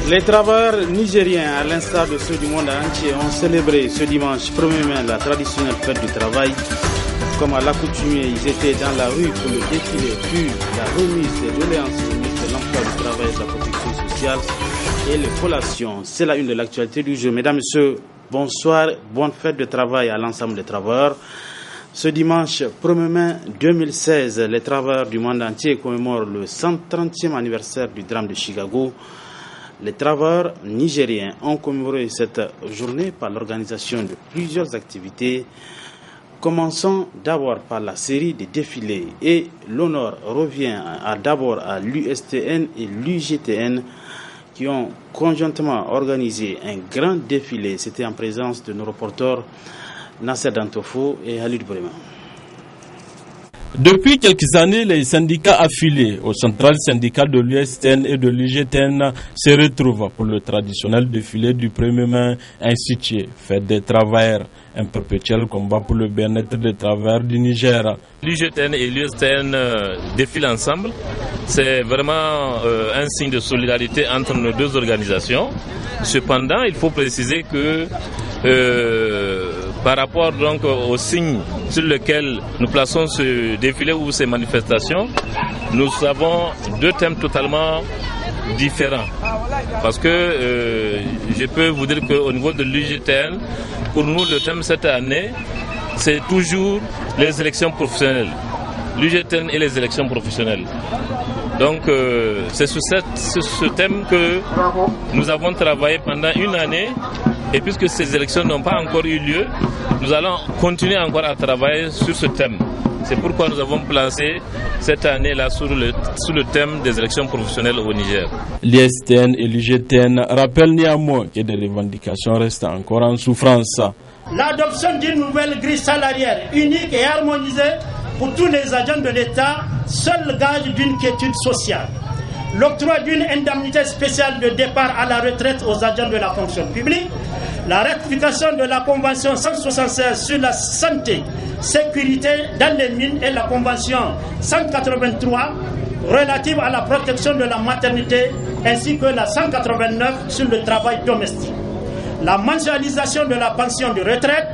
Les travailleurs nigériens, à l'instar de ceux du monde entier, ont célébré ce dimanche 1er mai la traditionnelle fête du travail. Comme à l'accoutumée, ils étaient dans la rue pour le défilé, puis la remise des doléances au ministre de l'Emploi, du Travail et de la Protection sociale et les collations. C'est la une de l'actualité du jour. Mesdames, Messieurs, bonsoir, bonne fête de travail à l'ensemble des travailleurs. Ce dimanche 1er mai 2016, les travailleurs du monde entier commémorent le 130e anniversaire du drame de Chicago. Les travailleurs nigériens ont commémoré cette journée par l'organisation de plusieurs activités. Commençons d'abord par la série des défilés et l'honneur revient d'abord à l'USTN et l'UGTN qui ont conjointement organisé un grand défilé. C'était en présence de nos reporters Nasser Dantofo et Halid Brema. Depuis quelques années, les syndicats affiliés aux centrales syndicales de l'USTN et de l'UGTN se retrouvent pour le traditionnel défilé du 1er mai institué, fête des travailleurs, un perpétuel combat pour le bien-être des travailleurs du Niger. L'UGTN et l'USTN défilent ensemble. C'est vraiment un signe de solidarité entre nos deux organisations. Cependant, il faut préciser que par rapport donc au signe sur lequel nous plaçons ce défilé ou ces manifestations, nous avons deux thèmes totalement différents. Parce que je peux vous dire qu'au niveau de l'UGTN, pour nous le thème cette année, c'est toujours les élections professionnelles. L'UGTN et les élections professionnelles. Donc c'est sur ce thème que nous avons travaillé pendant une année. Et puisque ces élections n'ont pas encore eu lieu, nous allons continuer encore à travailler sur ce thème. C'est pourquoi nous avons placé cette année-là sous le thème des élections professionnelles au Niger. L'ISTN et l'UGTN rappellent néanmoins que des revendications restent encore en souffrance. L'adoption d'une nouvelle grille salariale unique et harmonisée pour tous les agents de l'État, seul gage d'une quiétude sociale. L'octroi d'une indemnité spéciale de départ à la retraite aux agents de la fonction publique, la ratification de la Convention 176 sur la santé, sécurité dans les mines et la Convention 183 relative à la protection de la maternité ainsi que la 189 sur le travail domestique. La mensualisation de la pension de retraite,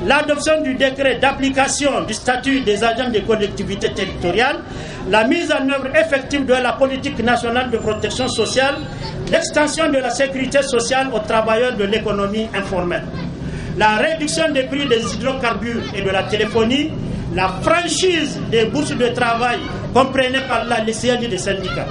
l'adoption du décret d'application du statut des agents des collectivités territoriales, la mise en œuvre effective de la politique nationale de protection sociale, l'extension de la sécurité sociale aux travailleurs de l'économie informelle, la réduction des prix des hydrocarbures et de la téléphonie, la franchise des bourses de travail comprenées par les sièges des syndicats.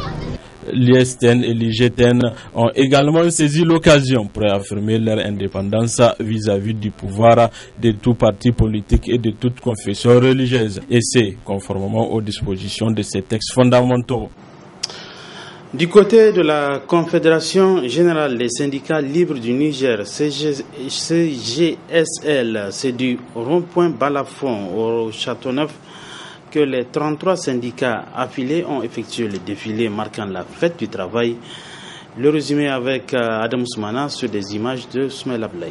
L'ISTN et l'IGTN ont également saisi l'occasion pour affirmer leur indépendance vis-à-vis du pouvoir de tout parti politique et de toute confession religieuse, et c'est conformément aux dispositions de ces textes fondamentaux. Du côté de la Confédération générale des syndicats libres du Niger, CGSL, c'est du rond-point Balafon au Châteauneuf que les 33 syndicats affiliés ont effectué le défilé marquant la fête du travail. Le résumé avec Adam Soumana sur des images de Soumaïla Ablaye.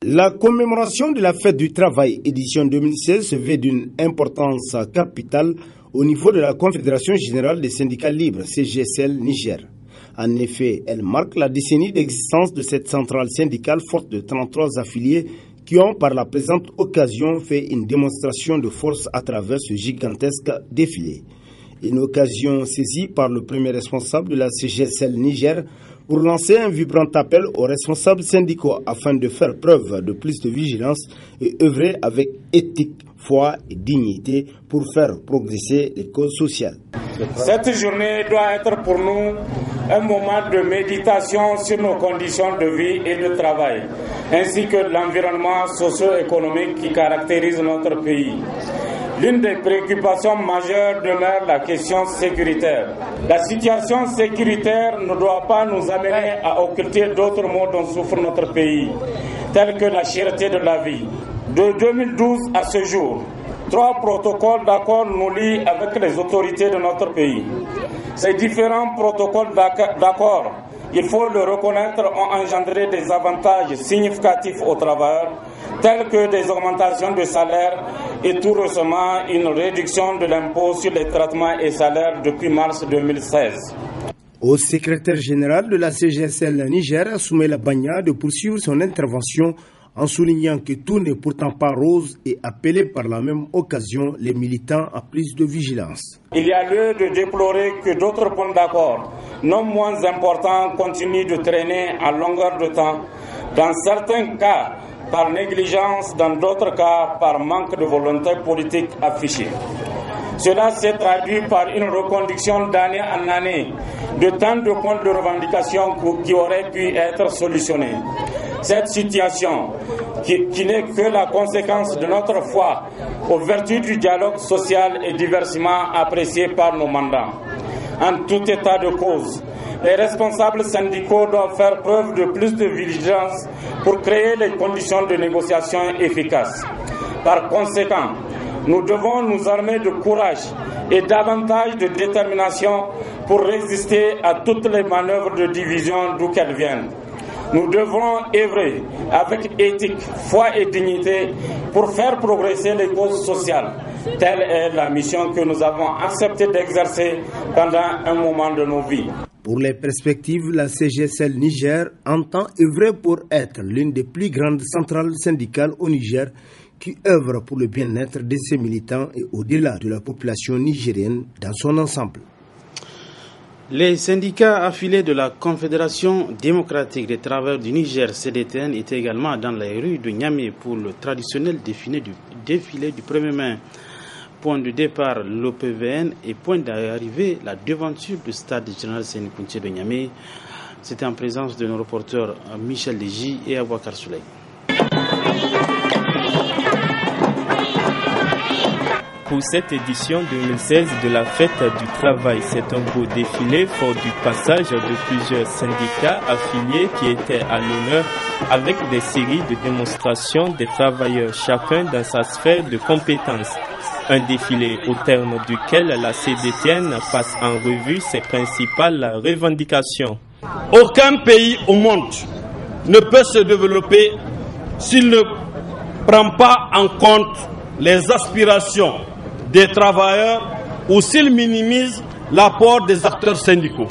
La commémoration de la fête du travail édition 2016 se veut d'une importance capitale au niveau de la Confédération générale des syndicats libres, CGSL Niger. En effet, elle marque la décennie d'existence de cette centrale syndicale forte de 33 affiliés qui ont par la présente occasion fait une démonstration de force à travers ce gigantesque défilé. Une occasion saisie par le premier responsable de la CGSL Niger pour lancer un vibrant appel aux responsables syndicaux afin de faire preuve de plus de vigilance et œuvrer avec éthique, foi et dignité pour faire progresser les causes sociales. Cette journée doit être pour nous un moment de méditation sur nos conditions de vie et de travail, ainsi que l'environnement socio-économique qui caractérise notre pays. L'une des préoccupations majeures demeure la question sécuritaire. La situation sécuritaire ne doit pas nous amener à occulter d'autres maux dont souffre notre pays, tels que la cherté de la vie. De 2012 à ce jour, 3 protocoles d'accord nous lient avec les autorités de notre pays. Ces différents protocoles d'accord, il faut le reconnaître, ont engendré des avantages significatifs aux travailleurs, tels que des augmentations de salaire et tout récemment une réduction de l'impôt sur les traitements et salaires depuis mars 2016. Au secrétaire général de la CGSL Niger, Soumaïla Bagna, de poursuivre son intervention en soulignant que tout n'est pourtant pas rose et appelé par la même occasion les militants à plus de vigilance. Il y a lieu de déplorer que d'autres points d'accord, non moins importants, continuent de traîner à longueur de temps, dans certains cas par négligence, dans d'autres cas par manque de volonté politique affichée. Cela s'est traduit par une reconduction d'année en année de tant de points de revendication qui auraient pu être solutionnés. Cette situation, qui n'est que la conséquence de notre foi aux vertus du dialogue social, est diversement appréciée par nos mandats. En tout état de cause, les responsables syndicaux doivent faire preuve de plus de vigilance pour créer les conditions de négociation efficaces. Par conséquent, nous devons nous armer de courage et davantage de détermination pour résister à toutes les manœuvres de division d'où qu'elles viennent. Nous devons œuvrer avec éthique, foi et dignité pour faire progresser les causes sociales. Telle est la mission que nous avons accepté d'exercer pendant un moment de nos vies. Pour les perspectives, la CGSL Niger entend œuvrer pour être l'une des plus grandes centrales syndicales au Niger qui œuvre pour le bien-être de ses militants et au-delà de la population nigérienne dans son ensemble. Les syndicats affiliés de la Confédération démocratique des travailleurs du Niger, CDTN, étaient également dans les rues de Niamey pour le traditionnel défilé du 1er mai. Point de départ, l'OPVN, et point d'arrivée, la devanture du stade général Séné-Kounché de Niamey. C'était en présence de nos reporters Michel Légy et Abouakar Souley. Pour cette édition 2016 de la Fête du Travail, c'est un beau défilé fort du passage de plusieurs syndicats affiliés qui étaient à l'honneur avec des séries de démonstrations des travailleurs, chacun dans sa sphère de compétences. Un défilé au terme duquel la CDTN passe en revue ses principales revendications. Aucun pays au monde ne peut se développer s'il ne prend pas en compte les aspirations des travailleurs ou s'il minimise l'apport des acteurs syndicaux.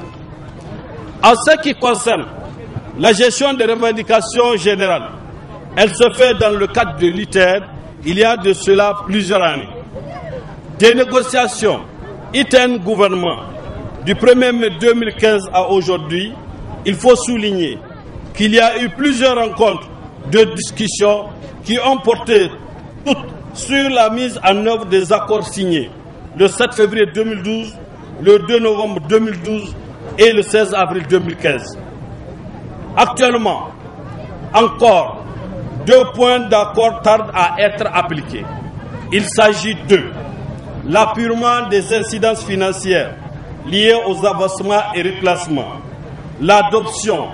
En ce qui concerne la gestion des revendications générales, elle se fait dans le cadre de l'ITER il y a de cela plusieurs années. Des négociations ITEN-gouvernement du 1er mai 2015 à aujourd'hui, il faut souligner qu'il y a eu plusieurs rencontres de discussion qui ont porté toutes sur la mise en œuvre des accords signés le 7 février 2012, le 2 novembre 2012 et le 16 avril 2015. Actuellement, encore 2 points d'accord tardent à être appliqués. Il s'agit de l'appurement des incidences financières liées aux avancements et reclassements, l'adoption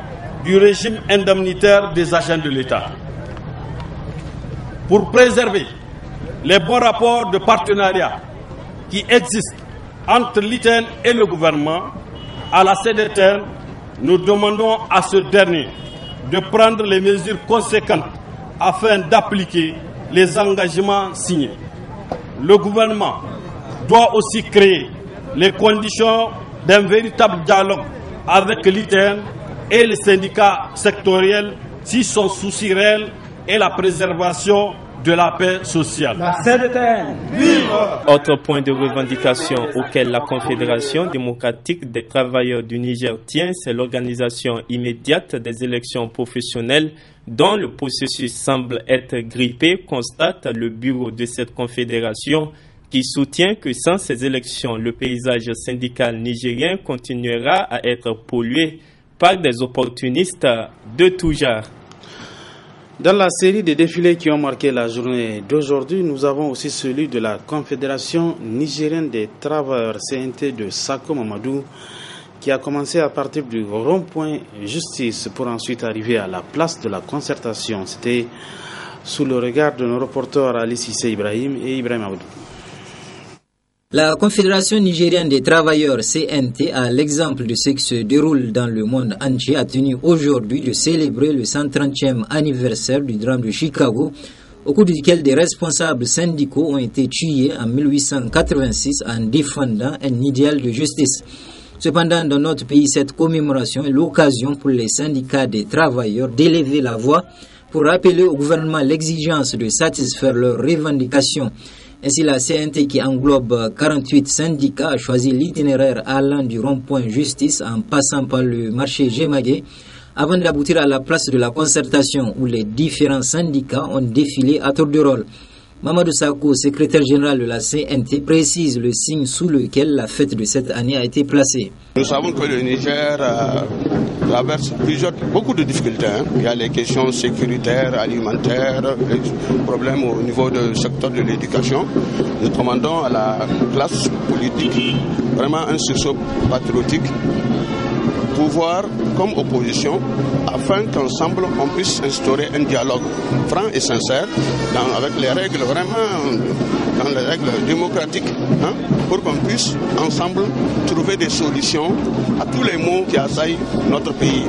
du régime indemnitaire des agents de l'État. Pour préserver les bons rapports de partenariat qui existent entre l'ITEN et le gouvernement, à la CDTN, nous demandons à ce dernier de prendre les mesures conséquentes afin d'appliquer les engagements signés. Le gouvernement doit aussi créer les conditions d'un véritable dialogue avec l'ITEN et les syndicats sectoriels si son souci réel est la préservation de la paix sociale. Autre point de revendication auquel la Confédération démocratique des travailleurs du Niger tient, c'est l'organisation immédiate des élections professionnelles dont le processus semble être grippé, constate le bureau de cette confédération qui soutient que sans ces élections, le paysage syndical nigérien continuera à être pollué par des opportunistes de tout genre. Dans la série des défilés qui ont marqué la journée d'aujourd'hui, nous avons aussi celui de la Confédération nigérienne des travailleurs CNT de Sako Mamadou qui a commencé à partir du rond-point Justice pour ensuite arriver à la place de la concertation. C'était sous le regard de nos reporters Ali Sissé Ibrahim et Ibrahim Aoudou. La Confédération nigérienne des travailleurs CNT, à l'exemple de ce qui se déroule dans le monde entier, a tenu aujourd'hui de célébrer le 130e anniversaire du drame de Chicago, au cours duquel des responsables syndicaux ont été tués en 1886 en défendant un idéal de justice. Cependant, dans notre pays, cette commémoration est l'occasion pour les syndicats des travailleurs d'élever la voix pour rappeler au gouvernement l'exigence de satisfaire leurs revendications. Ainsi, la CNT, qui englobe 48 syndicats, a choisi l'itinéraire allant du rond-point Justice en passant par le marché Gemagué avant d'aboutir à la place de la concertation où les différents syndicats ont défilé à tour de rôle. Mamadou Sako, secrétaire général de la CNT, précise le signe sous lequel la fête de cette année a été placée. Nous savons que le Niger traverse beaucoup de difficultés. Il y a les questions sécuritaires, alimentaires, les problèmes au niveau du secteur de l'éducation. Nous demandons à la classe politique vraiment un sursaut patriotique, pouvoir comme opposition, afin qu'ensemble on puisse instaurer un dialogue franc et sincère avec les règles vraiment, dans les règles démocratiques, pour qu'on puisse ensemble trouver des solutions à tous les maux qui assaillent notre pays.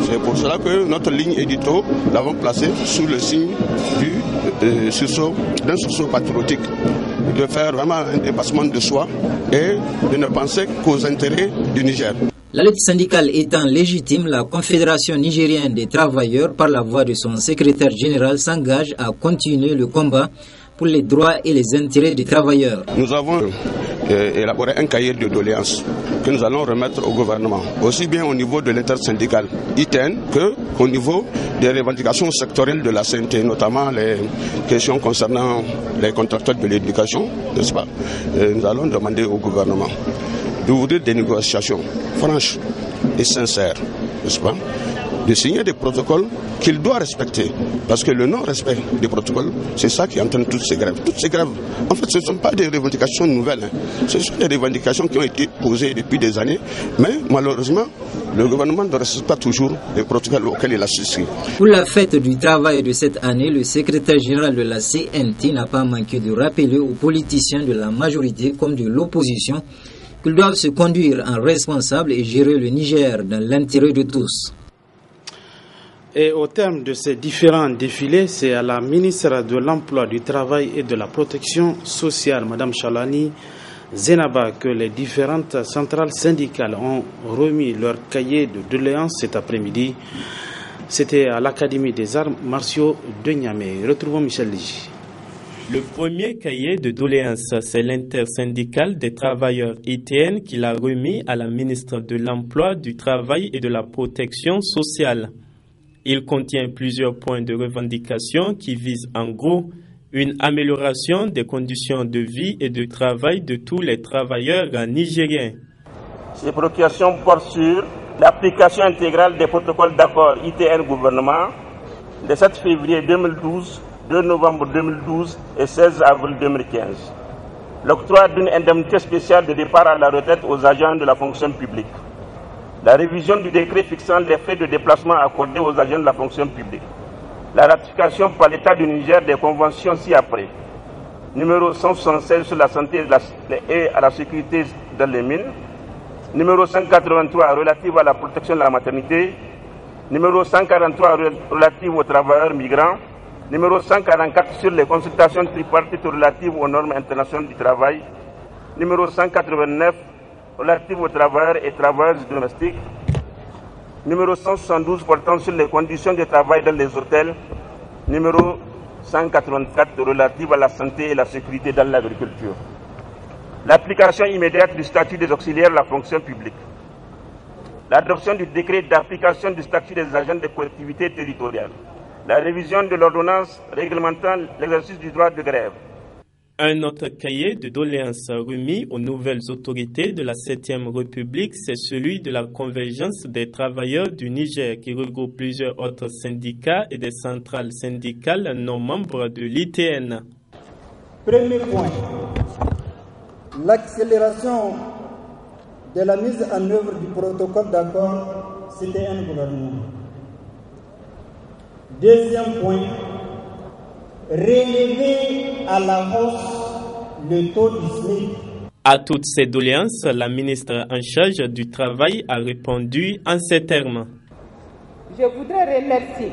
C'est pour cela que notre ligne édito l'avons placée sous le signe d'un sursaut patriotique, de faire vraiment un dépassement de soi et de ne penser qu'aux intérêts du Niger. La lutte syndicale étant légitime, la Confédération nigérienne des travailleurs, par la voix de son secrétaire général, s'engage à continuer le combat pour les droits et les intérêts des travailleurs. Nous avons élaboré un cahier de doléances que nous allons remettre au gouvernement, aussi bien au niveau de l'intersyndicale ITN qu'au niveau des revendications sectorielles de la CNT, notamment les questions concernant les contractuels de l'éducation, n'est-ce pas? Nous allons demander au gouvernement d'ouvrir des négociations franches et sincères, n'est-ce pas, de signer des protocoles qu'il doit respecter. Parce que le non-respect des protocoles, c'est ça qui entraîne toutes ces grèves. Toutes ces grèves, en fait, ce ne sont pas des revendications nouvelles. Ce sont des revendications qui ont été posées depuis des années. Mais malheureusement, le gouvernement ne respecte pas toujours les protocoles auxquels il a souscrit. Pour la fête du travail de cette année, le secrétaire général de la CNT n'a pas manqué de rappeler aux politiciens de la majorité comme de l'opposition qu'ils doivent se conduire en responsable et gérer le Niger dans l'intérêt de tous. Et au terme de ces différents défilés, c'est à la ministre de l'Emploi, du Travail et de la Protection sociale, Mme Chalani Zenaba, que les différentes centrales syndicales ont remis leur cahier de doléances cet après-midi. C'était à l'Académie des arts martiaux de Niamey. Retrouvons Michel Ligi. Le premier cahier de doléances, c'est l'intersyndicale des travailleurs ITN qui l'a remis à la ministre de l'Emploi, du Travail et de la Protection sociale. Il contient plusieurs points de revendication qui visent en gros une amélioration des conditions de vie et de travail de tous les travailleurs nigériens. Ces préoccupations portent sur l'application intégrale des protocoles d'accord ITN-gouvernement le 7 février 2012, 2 novembre 2012 et 16 avril 2015. L'octroi d'une indemnité spéciale de départ à la retraite aux agents de la fonction publique. La révision du décret fixant les frais de déplacement accordés aux agents de la fonction publique. La ratification par l'État du Niger des conventions ci-après. Numéro 176 sur la santé et à la sécurité dans les mines. Numéro 183 relative à la protection de la maternité. Numéro 143 relative aux travailleurs migrants. Numéro 144 sur les consultations tripartites relatives aux normes internationales du travail. Numéro 189 relative aux travailleurs et travailleuses domestiques. Numéro 172 portant sur les conditions de travail dans les hôtels. Numéro 184 relative à la santé et la sécurité dans l'agriculture. L'application immédiate du statut des auxiliaires de la fonction publique. L'adoption du décret d'application du statut des agents des collectivités territoriales. La révision de l'ordonnance réglementant l'exercice du droit de grève. Un autre cahier de doléances remis aux nouvelles autorités de la 7e République, c'est celui de la Convergence des travailleurs du Niger qui regroupe plusieurs autres syndicats et des centrales syndicales non membres de l'ITN. Premier point, l'accélération de la mise en œuvre du protocole d'accord CTN-gouvernement. Deuxième point, relever à la hausse le taux du SMIC. À toutes ces doléances, la ministre en charge du Travail a répondu en ces termes. Je voudrais remercier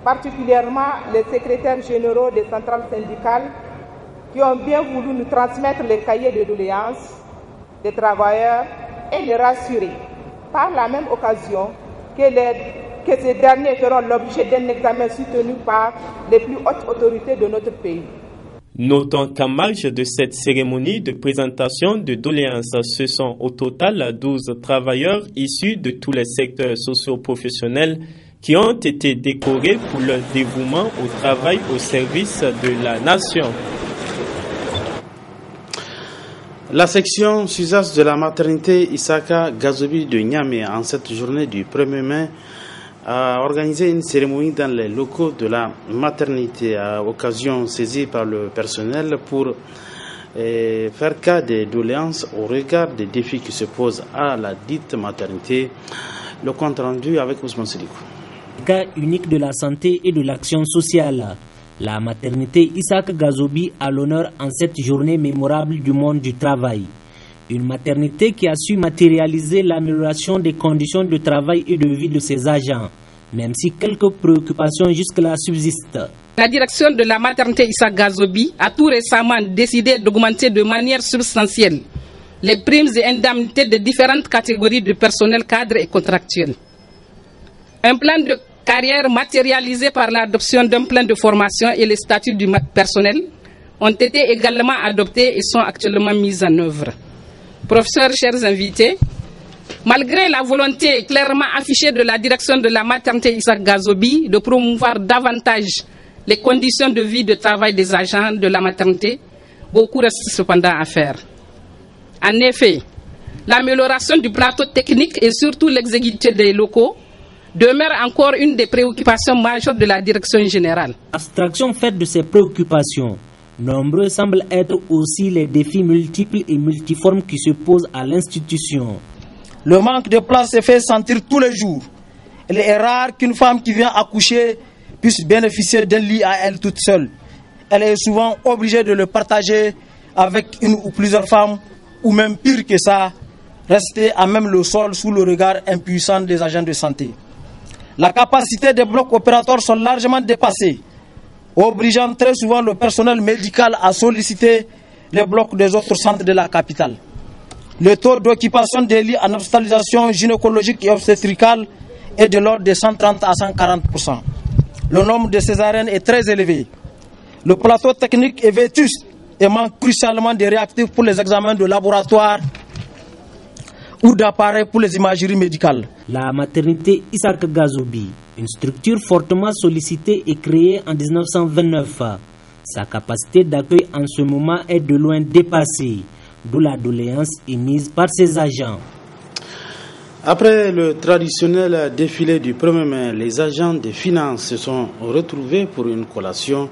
particulièrement les secrétaires généraux des centrales syndicales qui ont bien voulu nous transmettre les cahiers de doléances des travailleurs et les rassurer. Par la même occasion que ces derniers feront l'objet d'un examen soutenu par les plus hautes autorités de notre pays. Notons qu'en marge de cette cérémonie de présentation de doléances, ce sont au total 12 travailleurs issus de tous les secteurs socio-professionnels qui ont été décorés pour leur dévouement au travail au service de la nation. La section SUSAS de la maternité Isaka Gazobi de Niamey, en cette journée du 1er mai, a organisé une cérémonie dans les locaux de la maternité à occasion saisie par le personnel pour faire cas des doléances au regard des défis qui se posent à la dite maternité. Le compte rendu avec Ousmane Selikou. Cas unique de la santé et de l'action sociale. La maternité Isaac Gazobi a l'honneur en cette journée mémorable du monde du travail. Une maternité qui a su matérialiser l'amélioration des conditions de travail et de vie de ses agents, même si quelques préoccupations jusque-là subsistent. La direction de la maternité Isaac Gazobi a tout récemment décidé d'augmenter de manière substantielle les primes et indemnités de différentes catégories de personnel cadre et contractuel. Un plan de carrière matérialisé par l'adoption d'un plan de formation et les statuts du personnel ont été également adoptés et sont actuellement mis en œuvre. Professeurs, chers invités, malgré la volonté clairement affichée de la direction de la maternité Isaac Gazobi de promouvoir davantage les conditions de vie et de travail des agents de la maternité, beaucoup reste cependant à faire. En effet, l'amélioration du plateau technique et surtout l'exécution des locaux demeure encore une des préoccupations majeures de la direction générale. Abstraction faite de ces préoccupations, nombreux semblent être aussi les défis multiples et multiformes qui se posent à l'institution. Le manque de place se fait sentir tous les jours. Il est rare qu'une femme qui vient accoucher puisse bénéficier d'un lit à elle toute seule. Elle est souvent obligée de le partager avec une ou plusieurs femmes, ou même pire que ça, rester à même le sol sous le regard impuissant des agents de santé. La capacité des blocs opératoires sont largement dépassées, obligeant très souvent le personnel médical à solliciter les blocs des autres centres de la capitale. Le taux d'occupation des lits en hospitalisation gynécologique et obstétricale est de l'ordre de 130 à 140%. Le nombre de césariennes est très élevé. Le plateau technique est vétuste et manque crucialement de réactifs pour les examens de laboratoire ou d'appareils pour les imageries médicales. La maternité Isaac Gazobi, une structure fortement sollicitée et créée en 1929. Sa capacité d'accueil en ce moment est de loin dépassée, d'où la doléance émise par ses agents. Après le traditionnel défilé du 1er mai, les agents des finances se sont retrouvés pour une collation.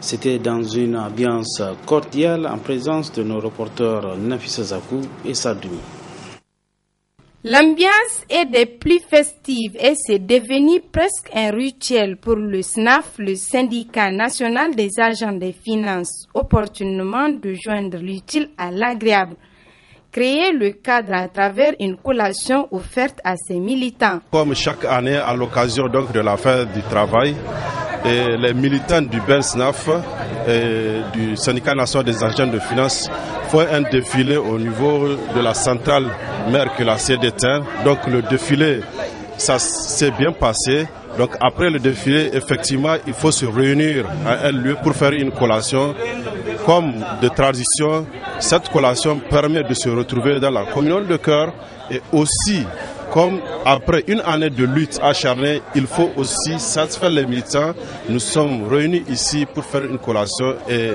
C'était dans une ambiance cordiale en présence de nos reporters Nafissa Zakou et Sadoumi. L'ambiance est des plus festives et c'est devenu presque un rituel pour le SNAF, le syndicat national des agents des finances, opportunément de joindre l'utile à l'agréable. Créer le cadre à travers une collation offerte à ses militants. Comme chaque année, à l'occasion donc de la fête du travail, et les militants du BENSNAF et du syndicat national des agents de finances font un défilé au niveau de la centrale mère que la CDT. Donc le défilé, ça s'est bien passé. Donc après le défilé, effectivement, il faut se réunir à un lieu pour faire une collation. Comme de tradition, cette collation permet de se retrouver dans la communion de cœur et aussi, comme après une année de lutte acharnée, il faut aussi satisfaire les militants. Nous sommes réunis ici pour faire une collation et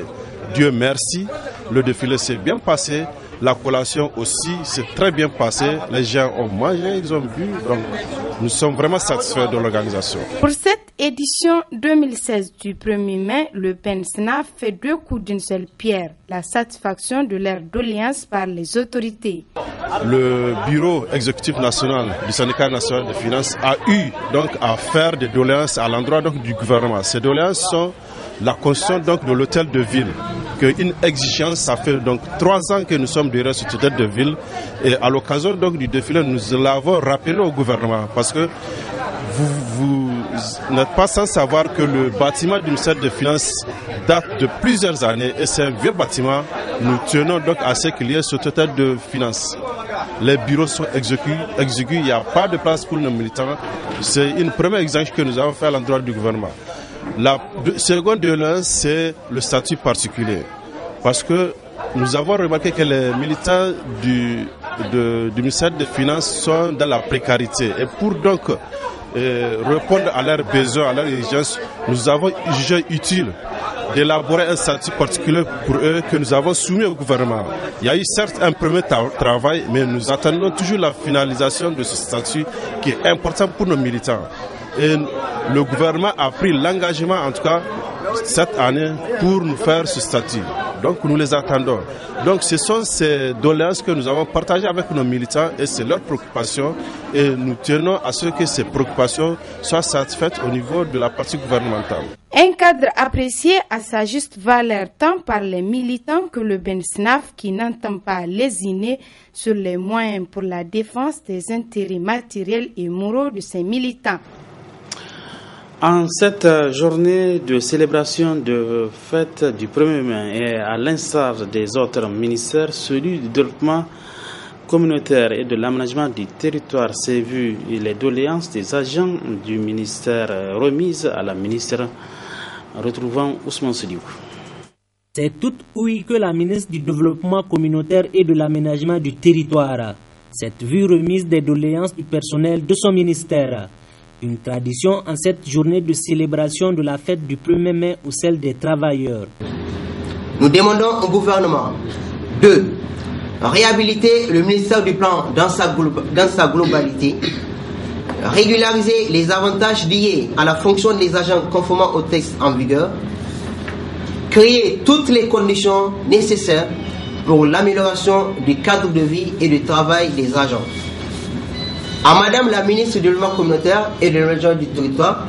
Dieu merci, le défilé s'est bien passé. La collation aussi s'est très bien passée. Les gens ont mangé, ils ont bu. Donc, nous sommes vraiment satisfaits de l'organisation. Pour cette édition 2016 du 1er mai, le PENSNAF fait deux coups d'une seule pierre. La satisfaction de leurs doléances par les autorités. Le bureau exécutif national du syndicat national des finances a eu donc à faire des doléances à l'endroit donc du gouvernement. Ces doléances sont la construction donc de l'hôtel de ville, une exigence. Ça fait donc 3 ans que nous sommes derrière ce hôtel de ville et à l'occasion donc du défilé, nous l'avons rappelé au gouvernement parce que vous n'êtes pas sans savoir que le bâtiment du ministère des Finances date de plusieurs années et c'est un vieux bâtiment. Nous tenons donc à ce qu'il y ait ce hôtel de finances. les bureaux sont exigus, il n'y a pas de place pour nos militants. C'est une première exigence que nous avons fait à l'endroit du gouvernement. La seconde de l'un, c'est le statut particulier. Parce que nous avons remarqué que les militants du ministère des Finances sont dans la précarité. Et pour donc répondre à leurs besoins, à leurs exigences, nous avons jugé utile d'élaborer un statut particulier pour eux que nous avons soumis au gouvernement. Il y a eu certes un premier travail, mais nous attendons toujours la finalisation de ce statut qui est important pour nos militants. Et le gouvernement a pris l'engagement, en tout cas cette année, pour nous faire ce statut. Donc nous les attendons. Donc ce sont ces doléances que nous avons partagées avec nos militants et c'est leur préoccupation. Et nous tenons à ce que ces préoccupations soient satisfaites au niveau de la partie gouvernementale. Un cadre apprécié à sa juste valeur tant par les militants que le BENSNAF qui n'entend pas lésiner sur les moyens pour la défense des intérêts matériels et moraux de ses militants. En cette journée de célébration de fête du 1er mai et à l'instar des autres ministères, celui du développement communautaire et de l'aménagement du territoire s'est vu les doléances des agents du ministère remises à la ministre. Retrouvant Ousmane Sidiou. C'est toute ouïe que la ministre du développement communautaire et de l'aménagement du territoire. Cette vue remise des doléances du personnel de son ministère. Une tradition en cette journée de célébration de la fête du 1er mai ou celle des travailleurs. Nous demandons au gouvernement de réhabiliter le ministère du Plan dans sa globalité, régulariser les avantages liés à la fonction des agents conformément au texte en vigueur, créer toutes les conditions nécessaires pour l'amélioration du cadre de vie et du travail des agents. À Madame la ministre du développement communautaire et de l'aménagement du territoire,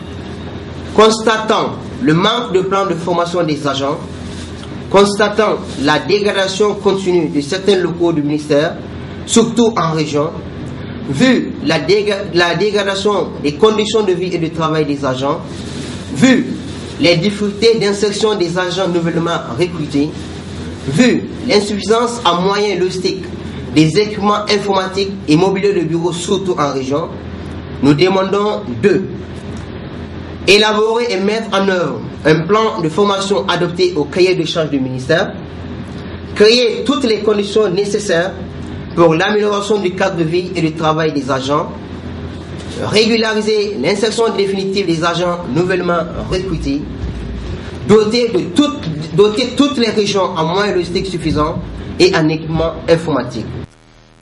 constatant le manque de plan de formation des agents, constatant la dégradation continue de certains locaux du ministère, surtout en région, vu la dégradation des conditions de vie et de travail des agents, vu les difficultés d'insertion des agents nouvellement recrutés, vu l'insuffisance en moyens logistiques des équipements informatiques et mobilier de bureau, surtout en région, nous demandons de élaborer et mettre en œuvre un plan de formation adopté au cahier de charges du ministère, créer toutes les conditions nécessaires pour l'amélioration du cadre de vie et du travail des agents, régulariser l'insertion définitive des agents nouvellement recrutés, doter toutes les régions en moyens logistiques suffisants et en équipement informatique.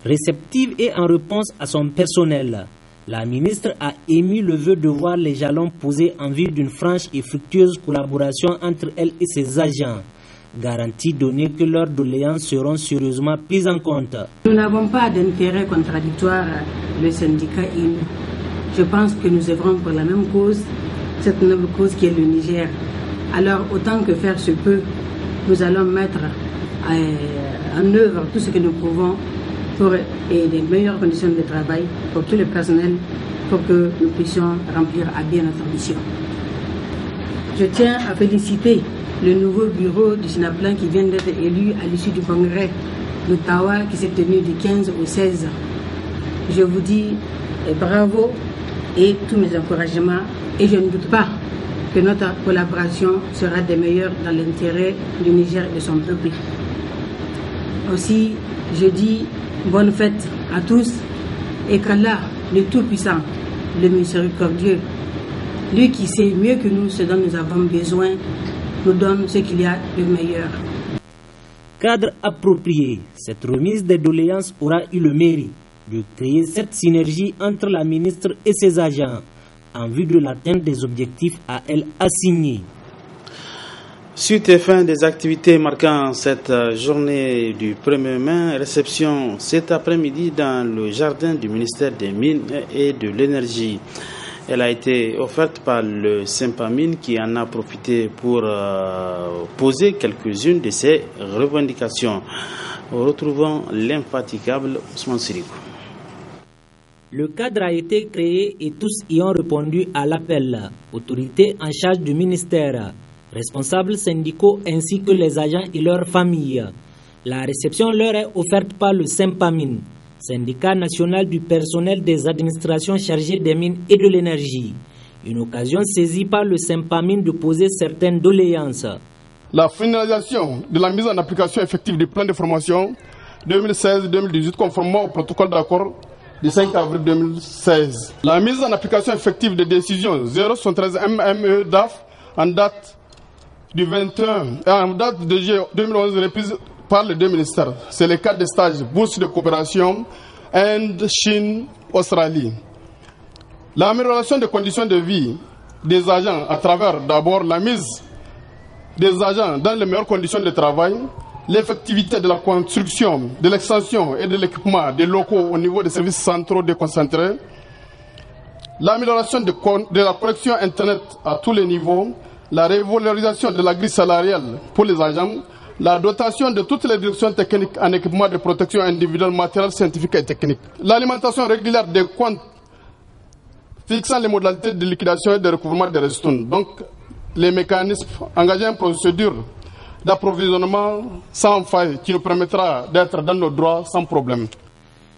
Réceptive et en réponse à son personnel, la ministre a émis le vœu de voir les jalons posés en vue d'une franche et fructueuse collaboration entre elle et ses agents. Garantie donnée que leurs doléances seront sérieusement prises en compte. Nous n'avons pas d'intérêt contradictoire, le syndicat et nous. Je pense que nous œuvrons pour la même cause, cette noble cause qui est le Niger. Alors, autant que faire se peut, nous allons mettre en œuvre tout ce que nous pouvons pour des meilleures conditions de travail pour tout le personnel, pour que nous puissions remplir à bien notre mission. Je tiens à féliciter le nouveau bureau du SNAPLAN qui vient d'être élu à l'issue du congrès d'Ottawa qui s'est tenu du 15 au 16. Je vous dis bravo et tous mes encouragements et je ne doute pas que notre collaboration sera des meilleures dans l'intérêt du Niger et de son peuple. Aussi, je dis bonne fête à tous et qu'Allah, le Tout-Puissant, le Miséricordieux, lui qui sait mieux que nous ce dont nous avons besoin, nous donne ce qu'il y a de meilleur. Cadre approprié, cette remise des doléances aura eu le mérite de créer cette synergie entre la ministre et ses agents en vue de l'atteinte des objectifs à elle assignés. Suite et fin des activités marquant cette journée du 1er mai, réception cet après-midi dans le jardin du ministère des Mines et de l'Énergie. Elle a été offerte par le Sympamine qui en a profité pour poser quelques-unes de ses revendications. Retrouvons l'infatigable Ousmane Sidikou. Le cadre a été créé et tous y ont répondu à l'appel. Autorités en charge du ministère, responsables syndicaux ainsi que les agents et leurs familles. La réception leur est offerte par le Sympamine. syndicat national du personnel des administrations chargées des mines et de l'énergie. Une occasion saisie par le Sympamine de poser certaines doléances. La finalisation de la mise en application effective du plan de formation 2016-2018 conformément au protocole d'accord du 5 avril 2016. La mise en application effective des décisions 073 MME DAF en date du 21 et en date de juillet 2011 reprise par les deux ministères. C'est le cas des stages bourse de coopération Inde, Chine, Australie. L'amélioration des conditions de vie des agents à travers d'abord la mise des agents dans les meilleures conditions de travail, l'effectivité de la construction, de l'extension et de l'équipement des locaux au niveau des services centraux déconcentrés, l'amélioration de la connexion Internet à tous les niveaux, la revalorisation de la grille salariale pour les agents, la dotation de toutes les directions techniques en équipement de protection individuelle, matériel, scientifique et technique, l'alimentation régulière des comptes fixant les modalités de liquidation et de recouvrement des ristournes. Donc, les mécanismes engagés en procédure d'approvisionnement sans faille qui nous permettra d'être dans nos droits sans problème.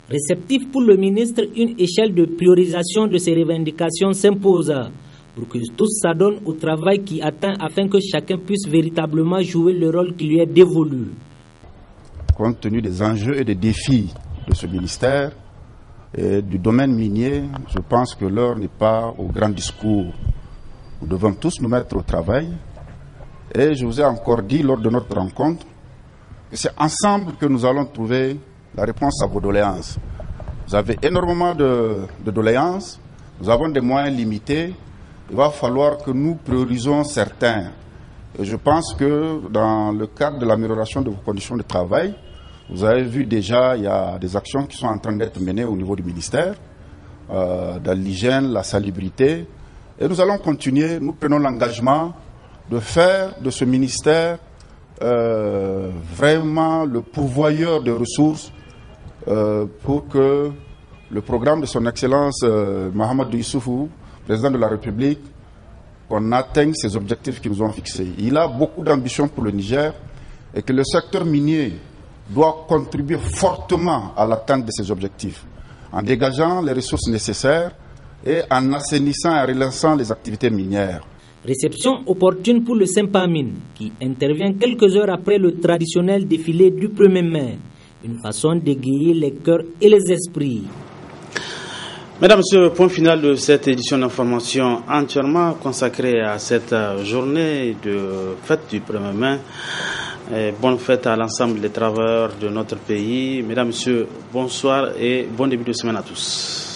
Réceptif pour le ministre, une échelle de priorisation de ces revendications s'impose pour que tous s'adonnent au travail qui attend afin que chacun puisse véritablement jouer le rôle qui lui est dévolu. Compte tenu des enjeux et des défis de ce ministère et du domaine minier, je pense que l'heure n'est pas au grand discours. Nous devons tous nous mettre au travail. Et je vous ai encore dit lors de notre rencontre que c'est ensemble que nous allons trouver la réponse à vos doléances. Vous avez énormément de doléances, nous avons des moyens limités. Il va falloir que nous priorisons certains. Et je pense que dans le cadre de l'amélioration de vos conditions de travail, vous avez vu déjà, il y a des actions qui sont en train d'être menées au niveau du ministère, dans l'hygiène, la salubrité. Et nous allons continuer, nous prenons l'engagement de faire de ce ministère vraiment le pourvoyeur de ressources pour que le programme de son Excellence Mahamadou Issoufou, président de la République, qu'on atteigne ces objectifs qui nous ont fixés. Il a beaucoup d'ambition pour le Niger et que le secteur minier doit contribuer fortement à l'atteinte de ces objectifs en dégageant les ressources nécessaires et en assainissant et relançant les activités minières. Réception opportune pour le Sympamine qui intervient quelques heures après le traditionnel défilé du 1er mai. Une façon d'égayer les cœurs et les esprits. Mesdames, Messieurs, point final de cette édition d'information entièrement consacrée à cette journée de fête du 1er mai. Et bonne fête à l'ensemble des travailleurs de notre pays. Mesdames, Messieurs, bonsoir et bon début de semaine à tous.